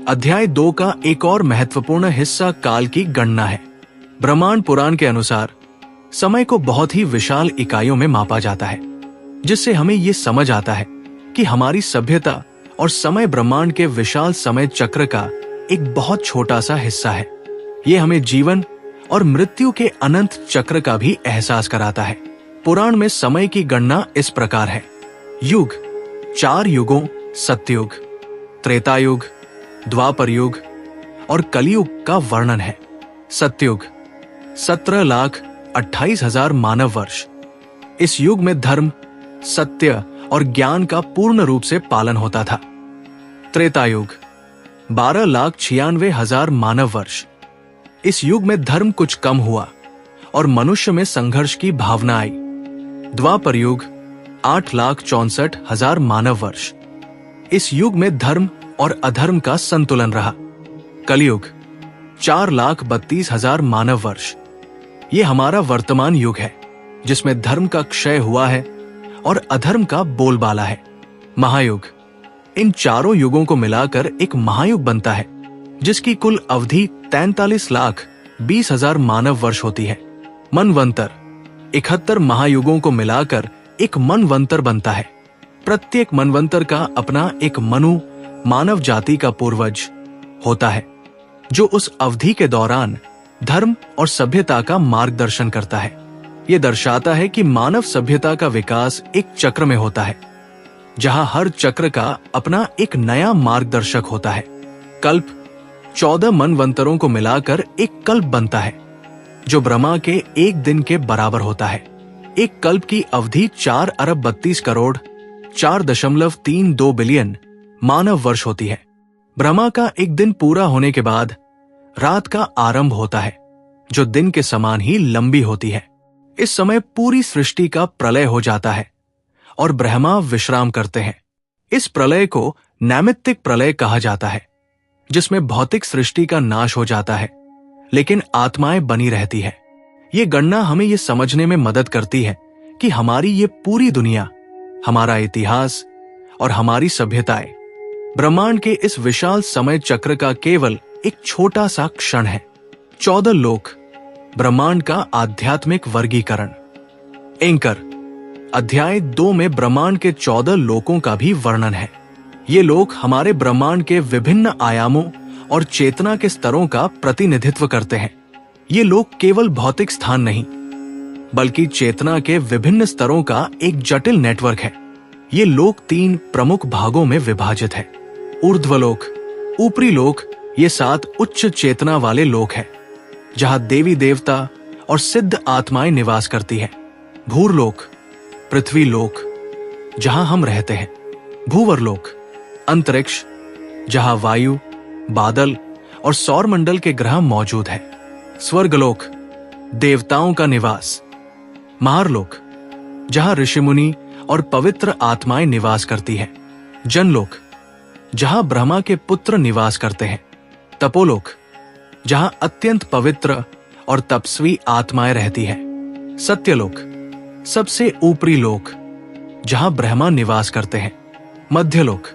अध्याय 2 का एक और महत्वपूर्ण हिस्सा काल की गणना है। ब्रह्मांड पुराण के अनुसार समय को बहुत ही विशाल इकाइयों में मापा जाता है, जिससे हमें ये समझ आता है कि हमारी सभ्यता और समय ब्रह्मांड के विशाल समय चक्र का एक बहुत छोटा सा हिस्सा है। ये हमें जीवन और मृत्यु के अनंत चक्र का भी एहसास कराता है। पुराण में समय की गणना इस प्रकार है। युग 4 युगों सत्ययुग, त्रेता युग, द्वापर युग और कलयुग का वर्णन है। सत्ययुग 17,28,000 मानव वर्ष। इस युग में धर्म, सत्य और ज्ञान का पूर्ण रूप से पालन होता था। त्रेता युग 12,96,000 मानव वर्ष। इस युग में धर्म कुछ कम हुआ और मनुष्य में संघर्ष की भावना आई। द्वापर युग 8,64,000 मानव वर्ष। इस युग में धर्म और अधर्म का संतुलन रहा। कलयुग 4,32,000 मानव वर्ष। ये हमारा वर्तमान युग है, जिसमें धर्म का क्षय हुआ है और अधर्म का बोलबाला है। महायुग इन चारों युगों को मिलाकर एक महायुग बनता है, जिसकी कुल अवधि 43,20,000 मानव वर्ष होती है। मनवंतर 71 महायुगों को मिलाकर एक मनवंतर बनता है। प्रत्येक मनवंतर का अपना एक मनु मानव जाति का पूर्वज होता है, जो उस अवधि के दौरान धर्म और सभ्यता का मार्गदर्शन करता है। यह दर्शाता है कि मानव सभ्यता का विकास एक चक्र में होता है, जहां हर चक्र का अपना एक नया मार्गदर्शक होता है। कल्प 14 मनवंतरों को मिलाकर एक कल्प बनता है, जो ब्रह्मा के एक दिन के बराबर होता है। एक कल्प की अवधि 4 अरब 32 करोड़ 4.32 बिलियन मानव वर्ष होती है। ब्रह्मा का एक दिन पूरा होने के बाद रात का आरंभ होता है, जो दिन के समान ही लंबी होती है। इस समय पूरी सृष्टि का प्रलय हो जाता है और ब्रह्मा विश्राम करते हैं। इस प्रलय को नैमित्तिक प्रलय कहा जाता है, जिसमें भौतिक सृष्टि का नाश हो जाता है, लेकिन आत्माएं बनी रहती है। ये गणना हमें ये समझने में मदद करती है कि हमारी ये पूरी दुनिया, हमारा इतिहास और हमारी सभ्यताएं ब्रह्मांड के इस विशाल समय चक्र का केवल एक छोटा सा क्षण है। 14 लोक ब्रह्मांड का आध्यात्मिक वर्गीकरण। एंकर अध्याय 2 में ब्रह्मांड के 14 लोकों का भी वर्णन है। ये लोक हमारे ब्रह्मांड के विभिन्न आयामों और चेतना के स्तरों का प्रतिनिधित्व करते हैं। ये लोक केवल भौतिक स्थान नहीं, बल्कि चेतना के विभिन्न स्तरों का एक जटिल नेटवर्क है। ये लोक 3 प्रमुख भागों में विभाजित है। ऊर्ध्वलोक, ऊपरी लोक, ये 7 उच्च चेतना वाले लोक हैं, जहां देवी देवता और सिद्ध आत्माएं निवास करती हैं। भूरलोक, पृथ्वी लोक, जहां हम रहते हैं। भूवरलोक, अंतरिक्ष, जहां वायु, बादल और सौरमंडल के ग्रह मौजूद हैं। स्वर्गलोक, देवताओं का निवास। महारलोक, जहां ऋषिमुनि और पवित्र आत्माएं निवास करती हैं। जनलोक, जहां ब्रह्मा के पुत्र निवास करते हैं। तपोलोक, जहां अत्यंत पवित्र और तपस्वी आत्माएं रहती हैं। सत्यलोक, सबसे ऊपरी लोक, जहां ब्रह्मा निवास करते हैं। मध्यलोक,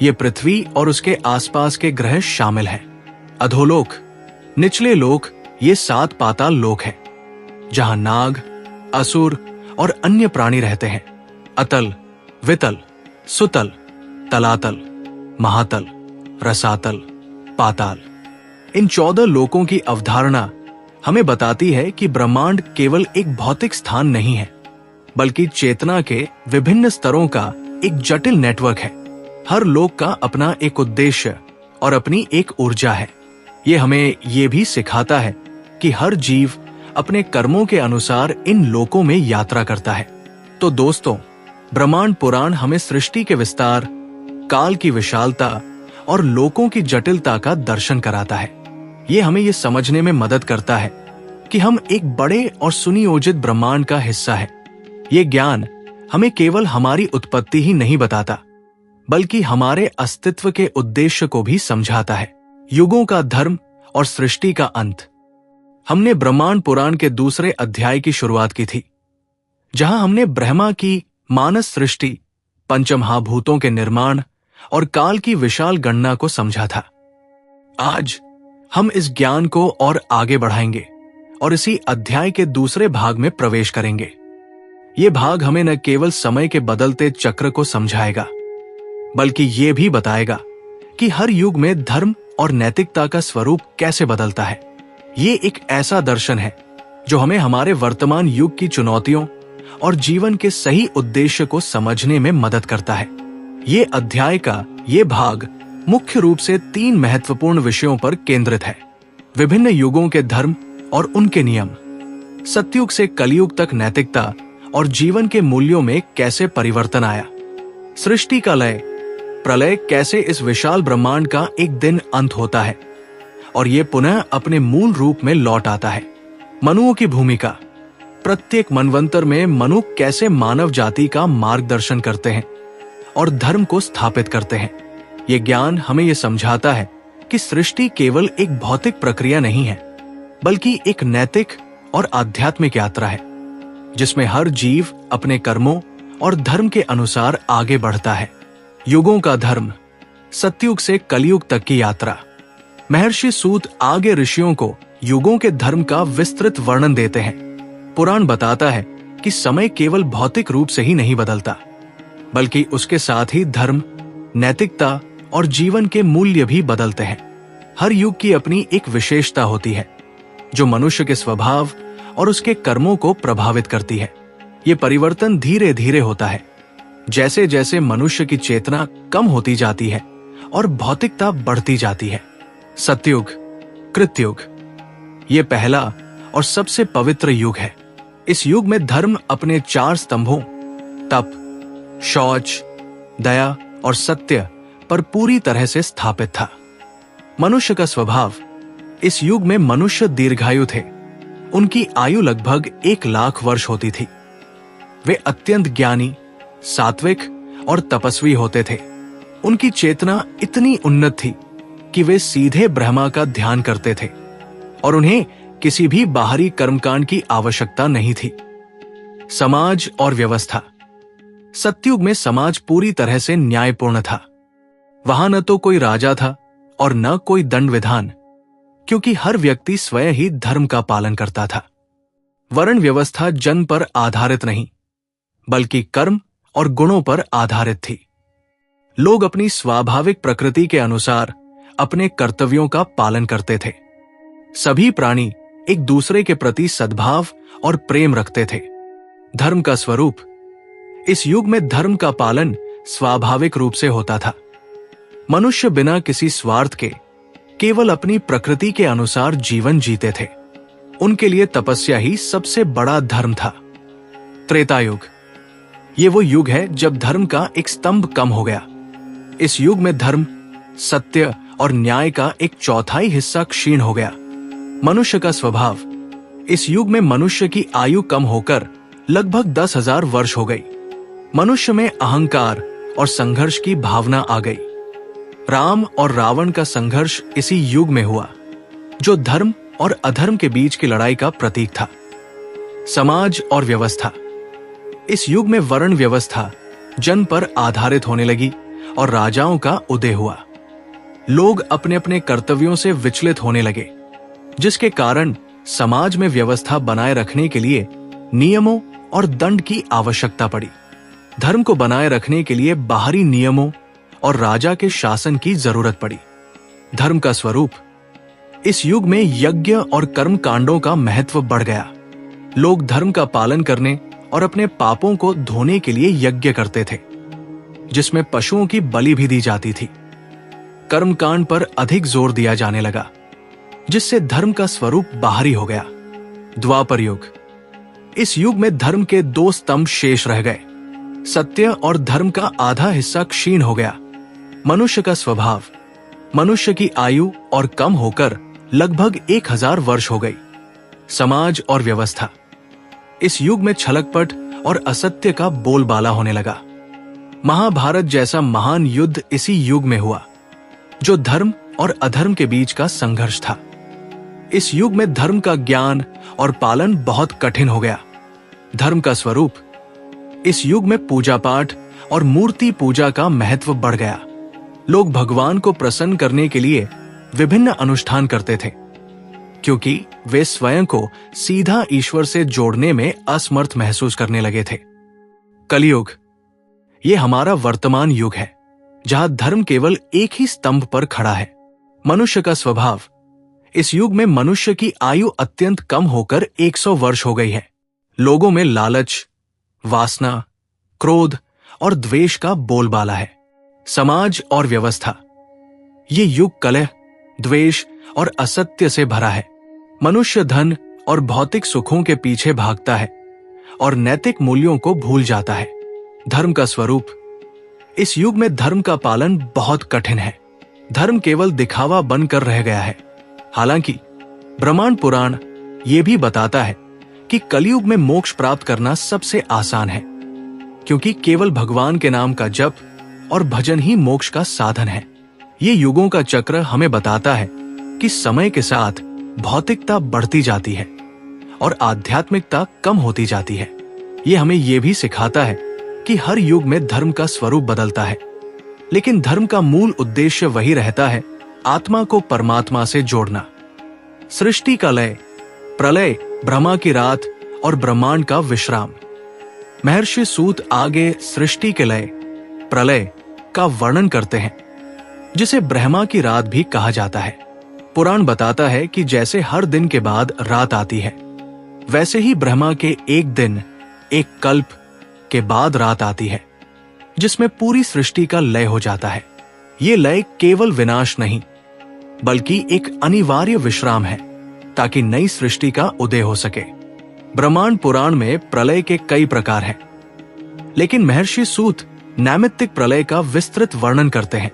ये पृथ्वी और उसके आसपास के ग्रह शामिल हैं। अधोलोक, निचले लोक, ये 7 पाताल लोक हैं, जहां नाग, असुर और अन्य प्राणी रहते हैं। अतल, वितल, सुतल, तलातल, महातल, रसातल, पाताल। इन 14 लोकों की अवधारणा हमें बताती है कि ब्रह्मांड केवल एक भौतिक स्थान नहीं है, बल्कि चेतना के विभिन्न स्तरों का एक जटिल नेटवर्क है। हर लोक का अपना एक उद्देश्य और अपनी एक ऊर्जा है। ये हमें ये भी सिखाता है कि हर जीव अपने कर्मों के अनुसार इन लोकों में यात्रा करता है। तो दोस्तों, ब्रह्मांड पुराण हमें सृष्टि के विस्तार, काल की विशालता और लोकों की जटिलता का दर्शन कराता है। ये हमें ये समझने में मदद करता है कि हम एक बड़े और सुनियोजित ब्रह्मांड का हिस्सा है। ये ज्ञान हमें केवल हमारी उत्पत्ति ही नहीं बताता, बल्कि हमारे अस्तित्व के उद्देश्य को भी समझाता है। युगों का धर्म और सृष्टि का अंत। हमने ब्रह्मांड पुराण के दूसरे अध्याय की शुरुआत की थी, जहां हमने ब्रह्मा की मानस सृष्टि, पंचमहाभूतों के निर्माण और काल की विशाल गणना को समझा था। आज हम इस ज्ञान को और आगे बढ़ाएंगे और इसी अध्याय के दूसरे भाग में प्रवेश करेंगे। ये भाग हमें न केवल समय के बदलते चक्र को समझाएगा, बल्कि ये भी बताएगा कि हर युग में धर्म और नैतिकता का स्वरूप कैसे बदलता है। ये एक ऐसा दर्शन है जो हमें हमारे वर्तमान युग की चुनौतियों और जीवन के सही उद्देश्य को समझने में मदद करता है। ये अध्याय का ये भाग मुख्य रूप से 3 महत्वपूर्ण विषयों पर केंद्रित है। विभिन्न युगों के धर्म और उनके नियम, सतयुग से कलयुग तक नैतिकता और जीवन के मूल्यों में कैसे परिवर्तन आया, सृष्टि का लय, प्रलय कैसे इस विशाल ब्रह्मांड का एक दिन अंत होता है और ये पुनः अपने मूल रूप में लौट आता है। मनुओं की भूमिका, प्रत्येक मनवंतर में मनु कैसे मानव जाति का मार्गदर्शन करते हैं और धर्म को स्थापित करते हैं। ये ज्ञान हमें यह समझाता है कि सृष्टि केवल एक भौतिक प्रक्रिया नहीं है, बल्कि एक नैतिक और आध्यात्मिक यात्रा है, जिसमें हर जीव अपने कर्मों और धर्म के अनुसार आगे बढ़ता है। युगों का धर्म, सतयुग से कलयुग तक की यात्रा। महर्षि सूत आगे ऋषियों को युगों के धर्म का विस्तृत वर्णन देते हैं। पुराण बताता है कि समय केवल भौतिक रूप से ही नहीं बदलता, बल्कि उसके साथ ही धर्म, नैतिकता और जीवन के मूल्य भी बदलते हैं। हर युग की अपनी एक विशेषता होती है जो मनुष्य के स्वभाव और उसके कर्मों को प्रभावित करती है। ये परिवर्तन धीरे धीरे होता है, जैसे जैसे मनुष्य की चेतना कम होती जाती है और भौतिकता बढ़ती जाती है। सतयुग, कृतयुग, ये पहला और सबसे पवित्र युग है। इस युग में धर्म अपने 4 स्तंभों तप, शौच, दया और सत्य पर पूरी तरह से स्थापित था। मनुष्य का स्वभाव, इस युग में मनुष्य दीर्घायु थे। उनकी आयु लगभग 1 लाख वर्ष होती थी। वे अत्यंत ज्ञानी, सात्विक और तपस्वी होते थे। उनकी चेतना इतनी उन्नत थी कि वे सीधे ब्रह्मा का ध्यान करते थे और उन्हें किसी भी बाहरी कर्मकांड की आवश्यकता नहीं थी। समाज और व्यवस्था, सतयुग में समाज पूरी तरह से न्यायपूर्ण था। वहां न तो कोई राजा था और न कोई दंड विधान, क्योंकि हर व्यक्ति स्वयं ही धर्म का पालन करता था। वर्ण व्यवस्था जन्म पर आधारित नहीं, बल्कि कर्म और गुणों पर आधारित थी। लोग अपनी स्वाभाविक प्रकृति के अनुसार अपने कर्तव्यों का पालन करते थे। सभी प्राणी एक दूसरे के प्रति सद्भाव और प्रेम रखते थे। धर्म का स्वरूप, इस युग में धर्म का पालन स्वाभाविक रूप से होता था। मनुष्य बिना किसी स्वार्थ के केवल अपनी प्रकृति के अनुसार जीवन जीते थे। उनके लिए तपस्या ही सबसे बड़ा धर्म था। त्रेता युग, ये वो युग है जब धर्म का एक स्तंभ कम हो गया। इस युग में धर्म, सत्य और न्याय का एक चौथाई हिस्सा क्षीण हो गया। मनुष्य का स्वभाव, इस युग में मनुष्य की आयु कम होकर लगभग 10,000 वर्ष हो गई। मनुष्य में अहंकार और संघर्ष की भावना आ गई। राम और रावण का संघर्ष इसी युग में हुआ, जो धर्म और अधर्म के बीच की लड़ाई का प्रतीक था। समाज और व्यवस्था, इस युग में वर्ण व्यवस्था जन्म पर आधारित होने लगी और राजाओं का उदय हुआ। लोग अपने अपने कर्तव्यों से विचलित होने लगे, जिसके कारण समाज में व्यवस्था बनाए रखने के लिए नियमों और दंड की आवश्यकता पड़ी। धर्म को बनाए रखने के लिए बाहरी नियमों और राजा के शासन की जरूरत पड़ी। धर्म का स्वरूप, इस युग में यज्ञ और कर्म कांडों का महत्व बढ़ गया। लोग धर्म का पालन करने और अपने पापों को धोने के लिए यज्ञ करते थे, जिसमें पशुओं की बलि भी दी जाती थी। कर्मकांड पर अधिक जोर दिया जाने लगा, जिससे धर्म का स्वरूप बाहरी हो गया। द्वापर युग, इस युग में धर्म के 2 स्तंभ शेष रह गए। सत्य और धर्म का आधा हिस्सा क्षीण हो गया। मनुष्य का स्वभाव, मनुष्य की आयु और कम होकर लगभग 1000 वर्ष हो गई। समाज और व्यवस्था, इस युग में छलकपट और असत्य का बोलबाला होने लगा। महाभारत जैसा महान युद्ध इसी युग में हुआ, जो धर्म और अधर्म के बीच का संघर्ष था। इस युग में धर्म का ज्ञान और पालन बहुत कठिन हो गया। धर्म का स्वरूप, इस युग में पूजा पाठ और मूर्ति पूजा का महत्व बढ़ गया। लोग भगवान को प्रसन्न करने के लिए विभिन्न अनुष्ठान करते थे, क्योंकि वे स्वयं को सीधा ईश्वर से जोड़ने में असमर्थ महसूस करने लगे थे। कलयुग, ये हमारा वर्तमान युग है, जहां धर्म केवल एक ही स्तंभ पर खड़ा है, मनुष्य का स्वभाव। इस युग में मनुष्य की आयु अत्यंत कम होकर 100 वर्ष हो गई है। लोगों में लालच, वासना, क्रोध और द्वेष का बोलबाला है। समाज और व्यवस्था, ये युग कलह, द्वेष और असत्य से भरा है। मनुष्य धन और भौतिक सुखों के पीछे भागता है और नैतिक मूल्यों को भूल जाता है। धर्म का स्वरूप, इस युग में धर्म का पालन बहुत कठिन है। धर्म केवल दिखावा बनकर रह गया है। हालांकि ब्रह्मांड पुराण ये भी बताता है कि कलयुग में मोक्ष प्राप्त करना सबसे आसान है, क्योंकि केवल भगवान के नाम का जप और भजन ही मोक्ष का साधन है। ये युगों का चक्र हमें बताता है कि समय के साथ भौतिकता बढ़ती जाती है और आध्यात्मिकता कम होती जाती है। ये हमें ये भी सिखाता है कि हर युग में धर्म का स्वरूप बदलता है, लेकिन धर्म का मूल उद्देश्य वही रहता है, आत्मा को परमात्मा से जोड़ना। सृष्टि का लय, प्रलय, ब्रह्मा की रात और ब्रह्मांड का विश्राम। महर्षि सूत आगे सृष्टि के लय, प्रलय का वर्णन करते हैं, जिसे ब्रह्मा की रात भी कहा जाता है। पुराण बताता है कि जैसे हर दिन के बाद रात आती है, वैसे ही ब्रह्मा के एक दिन, एक कल्प के बाद रात आती है, जिसमें पूरी सृष्टि का लय हो जाता है। ये लय केवल विनाश नहीं, बल्कि एक अनिवार्य विश्राम है, ताकि नई सृष्टि का उदय हो सके। ब्रह्मांड पुराण में प्रलय के कई प्रकार हैं, लेकिन महर्षि सूत नैमित्तिक प्रलय का विस्तृत वर्णन करते हैं,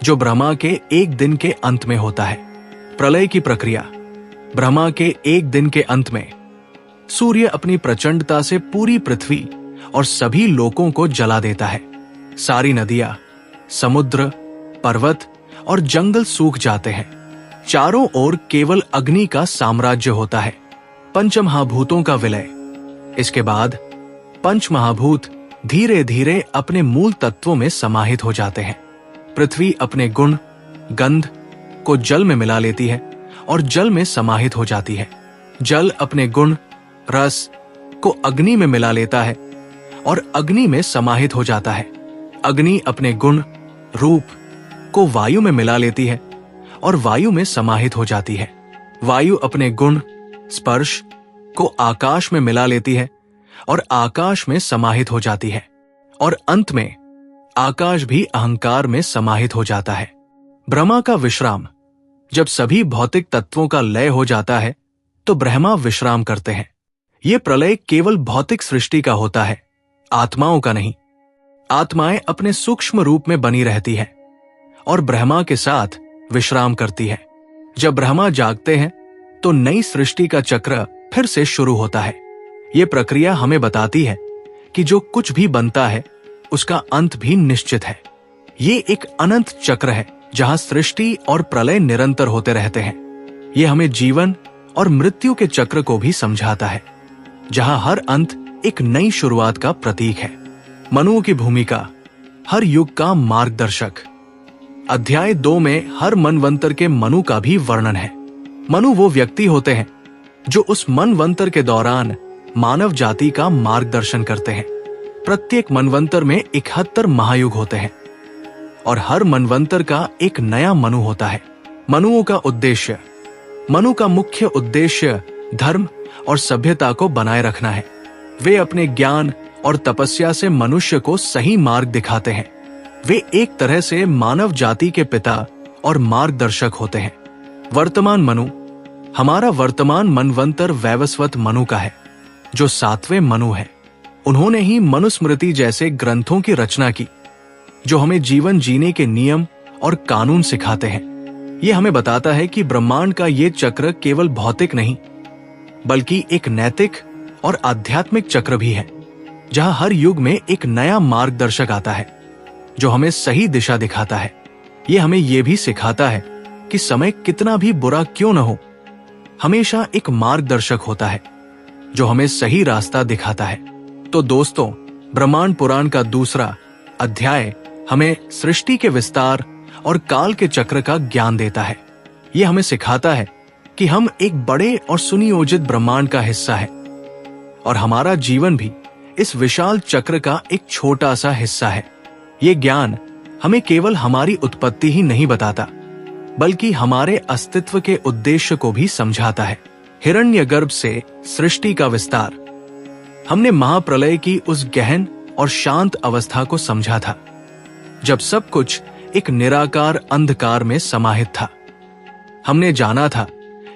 जो ब्रह्मा के एक दिन के अंत में होता है। प्रलय की प्रक्रिया, ब्रह्मा के एक दिन के अंत में सूर्य अपनी प्रचंडता से पूरी पृथ्वी और सभी लोकों को जला देता है। सारी नदियां, समुद्र, पर्वत और जंगल सूख जाते हैं। चारों ओर केवल अग्नि का साम्राज्य होता है। पंचमहाभूतों का विलय। इसके बाद पंचमहाभूत धीरे धीरे अपने मूल तत्वों में समाहित हो जाते हैं। पृथ्वी अपने गुण, गंध को जल में मिला लेती है और जल में समाहित हो जाती है। जल अपने गुण, रस को अग्नि में मिला लेता है और अग्नि में समाहित हो जाता है। अग्नि अपने गुण, रूप को वायु में मिला लेती है और वायु में समाहित हो जाती है। वायु अपने गुण, स्पर्श को आकाश में मिला लेती है और आकाश में समाहित हो जाती है। और अंत में आकाश भी अहंकार में समाहित हो जाता है। ब्रह्मा का विश्राम। जब सभी भौतिक तत्वों का लय हो जाता है, तो ब्रह्मा विश्राम करते हैं। यह प्रलय केवल भौतिक सृष्टि का होता है, आत्माओं का नहीं। आत्माएं अपने सूक्ष्म रूप में बनी रहती है और ब्रह्मा के साथ विश्राम करती है। जब ब्रह्मा जागते हैं, तो नई सृष्टि का चक्र फिर से शुरू होता है। यह प्रक्रिया हमें बताती है कि जो कुछ भी बनता है, उसका अंत भी निश्चित है। ये एक अनंत चक्र है, जहां सृष्टि और प्रलय निरंतर होते रहते हैं। यह हमें जीवन और मृत्यु के चक्र को भी समझाता है, जहां हर अंत एक नई शुरुआत का प्रतीक है। मनुओं की भूमिका, हर युग का मार्गदर्शक। अध्याय 2 में हर मनवंतर के मनु का भी वर्णन है। मनु वो व्यक्ति होते हैं जो उस मनवंतर के दौरान मानव जाति का मार्गदर्शन करते हैं। प्रत्येक मनवंतर में 71 महायुग होते हैं और हर मनवंतर का एक नया मनु होता है। मनुओं का उद्देश्य। मनु का मुख्य उद्देश्य धर्म और सभ्यता को बनाए रखना है। वे अपने ज्ञान और तपस्या से मनुष्य को सही मार्ग दिखाते हैं। वे एक तरह से मानव जाति के पिता और मार्गदर्शक होते हैं। वर्तमान मनु। हमारा वर्तमान मनवंतर वैवस्वत मनु का है, जो 7वें मनु है। उन्होंने ही मनुस्मृति जैसे ग्रंथों की रचना की, जो हमें जीवन जीने के नियम और कानून सिखाते हैं। यह हमें बताता है कि ब्रह्मांड का ये चक्र केवल भौतिक नहीं, बल्कि एक नैतिक और आध्यात्मिक चक्र भी है, जहां हर युग में एक नया मार्गदर्शक आता है, जो हमें सही दिशा दिखाता है। यह हमें यह भी सिखाता है कि समय कितना भी बुरा क्यों न हो, हमेशा एक मार्गदर्शक होता है, जो हमें सही रास्ता दिखाता है। तो दोस्तों, ब्रह्मांड पुराण का दूसरा अध्याय हमें सृष्टि के विस्तार और काल के चक्र का ज्ञान देता है। यह हमें सिखाता है कि हम एक बड़े और सुनियोजित ब्रह्मांड का हिस्सा है और हमारा जीवन भी इस विशाल चक्र का एक छोटा सा हिस्सा है। ये ज्ञान हमें केवल हमारी उत्पत्ति ही नहीं बताता, बल्कि हमारे अस्तित्व के उद्देश्य को भी समझाता है। हिरण्यगर्भ से सृष्टि का विस्तार। हमने महाप्रलय की उस गहन और शांत अवस्था को समझा था, जब सब कुछ एक निराकार अंधकार में समाहित था। हमने जाना था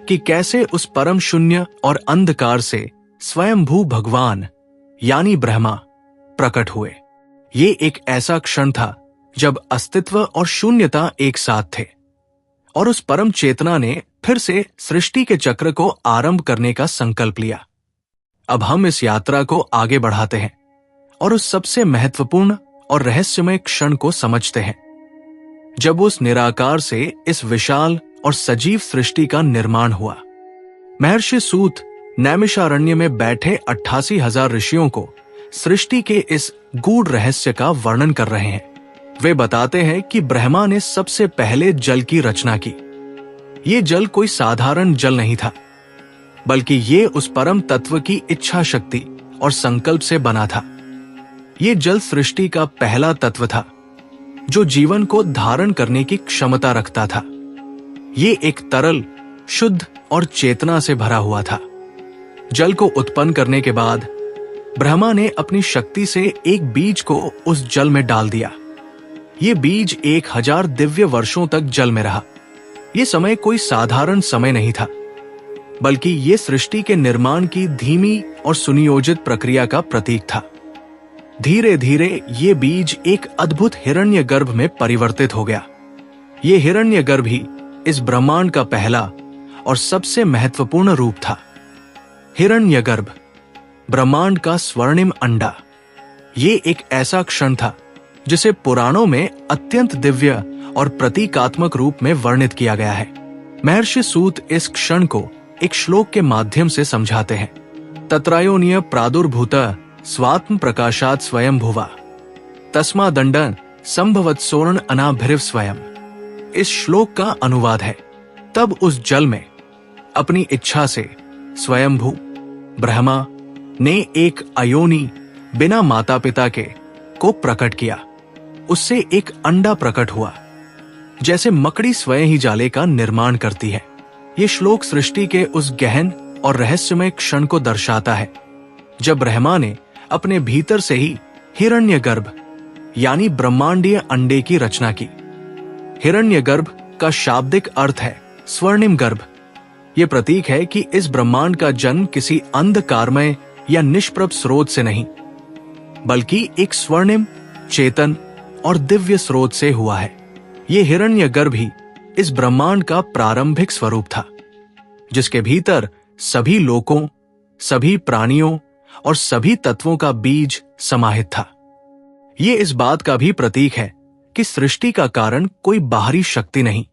कि कैसे उस परम शून्य और अंधकार से स्वयंभू भगवान यानी ब्रह्मा प्रकट हुए। ये एक ऐसा क्षण था जब अस्तित्व और शून्यता एक साथ थे और उस परम चेतना ने फिर से सृष्टि के चक्र को आरंभ करने का संकल्प लिया। अब हम इस यात्रा को आगे बढ़ाते हैं और उस सबसे महत्वपूर्ण और रहस्यमय क्षण को समझते हैं, जब उस निराकार से इस विशाल और सजीव सृष्टि का निर्माण हुआ। महर्षि सूत नैमिषारण्य में बैठे 88,000 ऋषियों को सृष्टि के इस गूढ़ रहस्य का वर्णन कर रहे हैं। वे बताते हैं कि ब्रह्मा ने सबसे पहले जल की रचना की। ये जल कोई साधारण जल नहीं था, बल्कि ये उस परम तत्व की इच्छा शक्ति और संकल्प से बना था। ये जल सृष्टि का पहला तत्व था जो जीवन को धारण करने की क्षमता रखता था। ये एक तरल, शुद्ध और चेतना से भरा हुआ था। जल को उत्पन्न करने के बाद ब्रह्मा ने अपनी शक्ति से एक बीज को उस जल में डाल दिया। ये बीज 1000 दिव्य वर्षों तक जल में रहा। ये समय कोई साधारण समय नहीं था, बल्कि ये सृष्टि के निर्माण की धीमी और सुनियोजित प्रक्रिया का प्रतीक था। धीरे धीरे ये बीज एक अद्भुत हिरण्यगर्भ में परिवर्तित हो गया। ये हिरण्यगर्भ ही इस ब्रह्मांड का पहला और सबसे महत्वपूर्ण रूप था। हिरण्यगर्भ, ब्रह्मांड का स्वर्णिम अंडा। ये एक ऐसा क्षण था जिसे पुराणों में अत्यंत दिव्य और प्रतीकात्मक रूप में वर्णित किया गया है। महर्षि सूत इस क्षण को एक श्लोक के माध्यम से समझाते हैं। तत्रायोनिय प्रादुर्भूत स्वात्म प्रकाशात स्वयं भुवा तस्मा दंडन संभवत सोर्ण अनाभिरिव स्वयं। इस श्लोक का अनुवाद है, तब उस जल में अपनी इच्छा से स्वयंभू ब्रह्मा ने एक अयोनी बिना माता पिता के को प्रकट किया। उससे एक अंडा प्रकट हुआ, जैसे मकड़ी स्वयं ही जाले का निर्माण करती है। ये श्लोक सृष्टि के उस गहन और रहस्यमय क्षण को दर्शाता है जब ब्रह्मा ने अपने भीतर से ही हिरण्यगर्भ यानी ब्रह्मांडीय अंडे की रचना की। हिरण्यगर्भ का शाब्दिक अर्थ है स्वर्णिम गर्भ। यह प्रतीक है कि इस ब्रह्मांड का जन्म किसी अंधकारमय या निष्प्रभ स्रोत से नहीं, बल्कि एक स्वर्णिम, चेतन और दिव्य स्रोत से हुआ है। यह हिरण्यगर्भ ही इस ब्रह्मांड का प्रारंभिक स्वरूप था, जिसके भीतर सभी लोकों, सभी प्राणियों और सभी तत्वों का बीज समाहित था। ये इस बात का भी प्रतीक है कि सृष्टि का कारण कोई बाहरी शक्ति नहीं,